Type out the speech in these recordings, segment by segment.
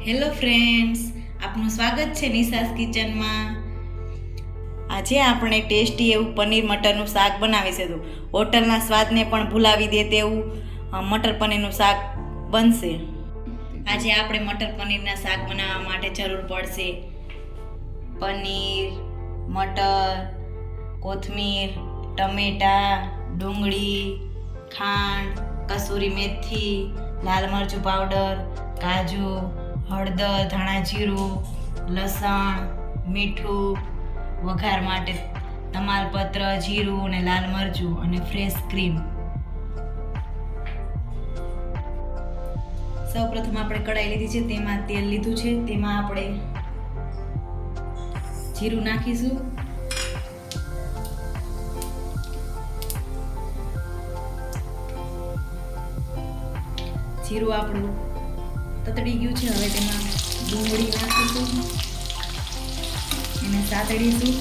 Hello friends, આપનું સ્વાગત છે નિશાસ કિચનમાં. આજે આપણે ટેસ્ટી એવું પનીર મટરનું શાક બનાવીશું. હોટલના સ્વાદને પણ ભૂલાવી દે તેવું મટર પનીરનું શાક બનશે. આજે આપણે મટર પનીરના શાક બનાવવા માટે જરૂર પડશે પનીર, મટર, કોથમીર, ટમેટા, ડુંગળી, ખાંડ, કસૂરી મેથી, લાલ મરચું પાવડર, કાજુ, હળદર, ધાણા જીરું, લસણ, મીઠું, વઘાર માટે તમાલપત્ર, જીરું અને લાલ મરચું અને ફ્રેશ ક્રીમ. સૌપ્રથમ આપણે કઢાઈ લીધી છે, તેમાં તેલ લીધું છે, તેમાં આપણે જીરું નાખીશું. જીરું આપણું તતડી ગયું છે. હવે તેમાં ડુંગળી નાખીશું, એને સાતળીશું.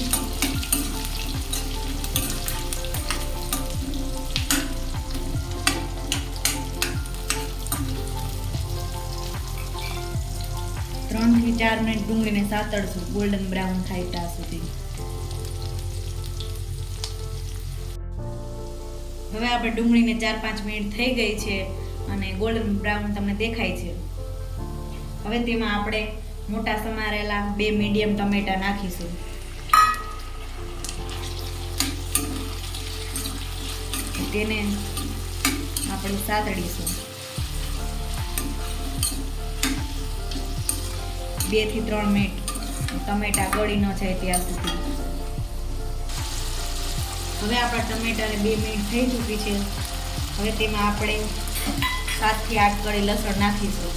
ત્રણ થી 4 મિનિટ ડુંગળીને સાતળશું, ગોલ્ડન બ્રાઉન થાય ત્યાં સુધી. હવે આપણે ડુંગળીને 4-5 મિનિટ થઈ ગઈ છે અને ગોલ્ડન બ્રાઉન તમને દેખાય છે. હવે તેમાં આપણે મોટા સમારેલા 2 મીડિયમ ટમેટા નાખીશું. તેને આપણે સાતળીશું 2 થી 3 મિનિટ ટમેટા ગળી ન જાય ત્યાં સુધી. હવે આપણા ટમેટાને 2 મિનિટ થઈ ચૂકી છે. હવે તેમાં આપણે 7 થી 8 કળી લસણ નાખીશું.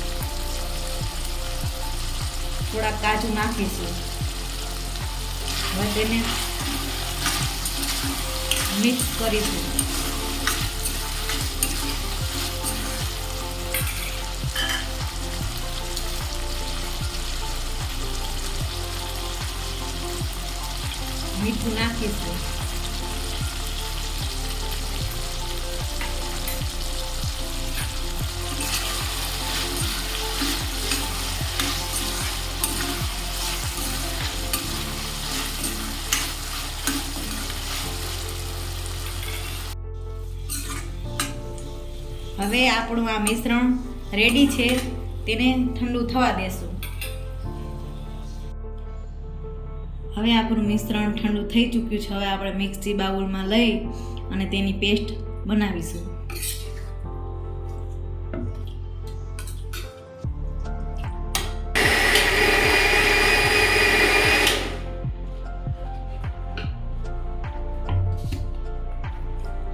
થોડા કાજુ નાખીશું. હવે તેને મિક્સ કરીશું. મીઠું નાખીશું. હવે આપણું આ મિશ્રણ રેડી છે, તેને ઠંડુ થવા દેશું. હવે આપણું મિશ્રણ ઠંડુ થઈ ચૂક્યું છે. હવે આપણે મિક્સી બાઉલમાં લઈ અને તેની પેસ્ટ બનાવીશું.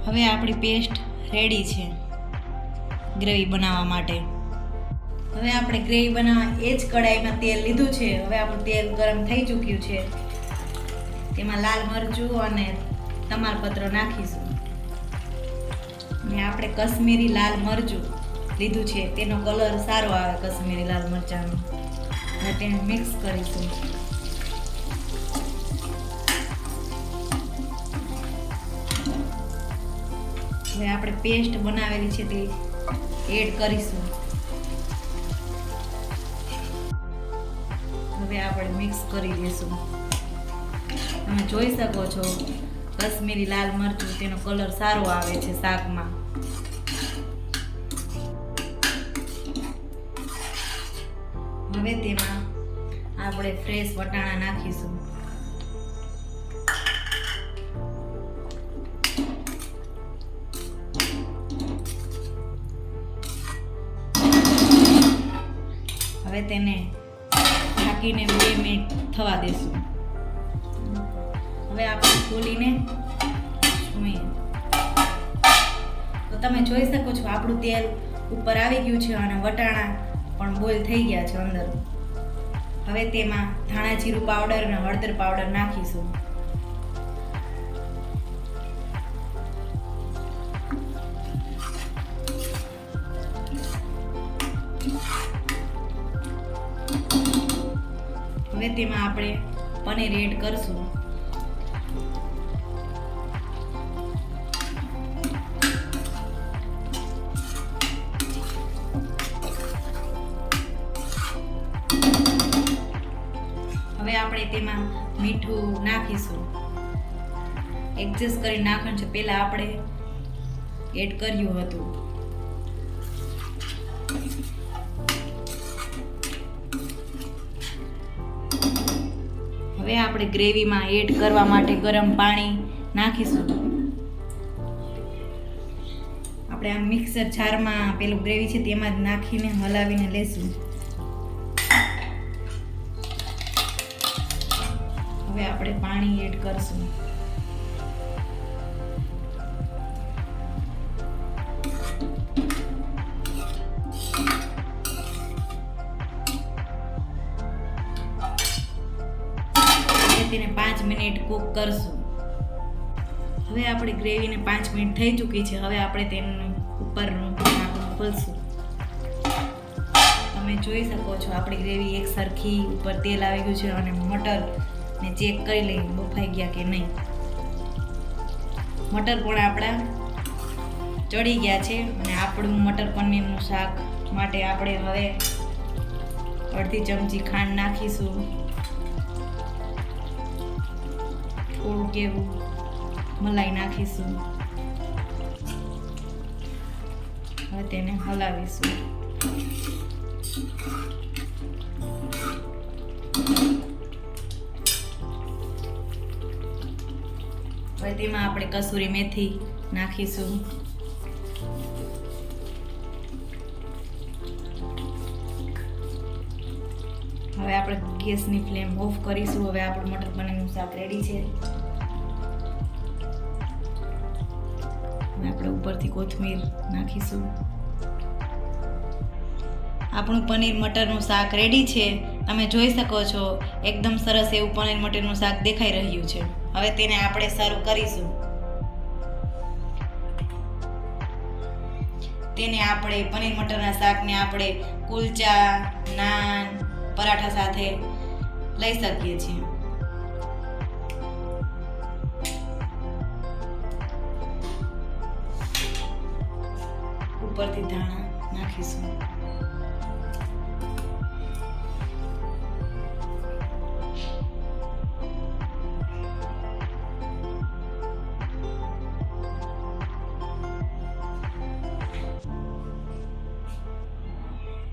હવે આપણી પેસ્ટ રેડી છે ગ્રેવી બનાવવા માટે. હવે આપણે ગ્રેવી બનાવવા એ જ કઢાઈમાં તેલ લીધું છે. હવે આપણું તેલ ગરમ થઈ ચૂક્યું છે. તેમાં લાલ મરચું અને તમાલપત્ર નાખીશું. અને આપણે કશ્મીરી લાલ મરચું લીધું છે, તેનો કલર સારો આવે કશ્મીરી લાલ મરચાંનો. અને તેને મિક્સ કરીશું. હવે આપણે પેસ્ટ બનાવેલી છે તે એડ કરીશું. હવે આપણે મિક્સ કરી દઈશું. તમે જોઈ શકો છો કશ્મીરી લાલ મરચું, તેનો કલર સારો આવે છે શાકમાં. હવે તેમાં આપણે ફ્રેશ વટાણા નાખીશું. હવે તેને ઢાંકીને 2 મિનિટ થવા દેશું. હવે આપણે ખોલીને જોઈએ તો તમે જોઈ શકો છો આપણું તેલ ઉપર આવી ગયું છે અને વટાણા પણ બોઇલ થઈ ગયા છે અંદર. હવે તેમાં ધાણા જીરું પાવડર અને હળદર પાવડર નાખીશું. હવે તેમાં આપણે પનીર એડ કરશું. આપણે તેમાં મીઠું નાખીશું. એડજસ્ટ કરી નાખવાનું છે, પહેલાં આપણે એડ કર્યું હતું. હવે આપણે ગ્રેવીમાં એડ કરવા માટે ગરમ પાણી નાખીશું. આપણે આ મિક્સર જારમાં પેલું ગ્રેવી છે તેમાં જ નાખીને હલાવીને લેશું. હવે આપણે પાણી એડ કરશું. તેને 5 મિનિટ કૂક કરશું. હવે આપણી ગ્રેવીને 5 મિનિટ થઈ ચૂકી છે. હવે આપણે તેનું ઉપરનું ઢાંકણ ખોલશું. તમે જોઈ શકો છો આપણી ગ્રેવી એક સરખી ઉપર તેલ આવી ગયું છે અને મટરને ચેક કરી લઈએ બફાઈ ગયા કે નહીં. મટર પણ આપણા ચડી ગયા છે અને આપણું મટર પનીરનું શાક માટે આપણે હવે અડધી ચમચી ખાંડ નાખીશું. થોડું કેવું મલાઈ નાખીશું. હવે તેને હલાવીશું. હવે તેમાં આપણે કસૂરી મેથી નાખીશું. હવે આપણે ગેસની ફ્લેમ ઓફ કરીશું. હવે આપણું મટર પનીરનું શાક રેડી છે. હવે આપણે ઉપરથી કોથમીર નાખીશું. આપણું પનીર મટરનું શાક રેડી છે. તમે જોઈ શકો છો એકદમ સરસ એવું પનીર મટરનું શાક દેખાઈ રહ્યું છે. હવે તેને આપણે સર્વ કરીશું. તેને આપણે પનીર મટરના શાકને આપણે કુલચા, નાન, પરાઠા સાથે લઈ શકીએ છીએ. ઉપરથી ધાણા નાખીશું.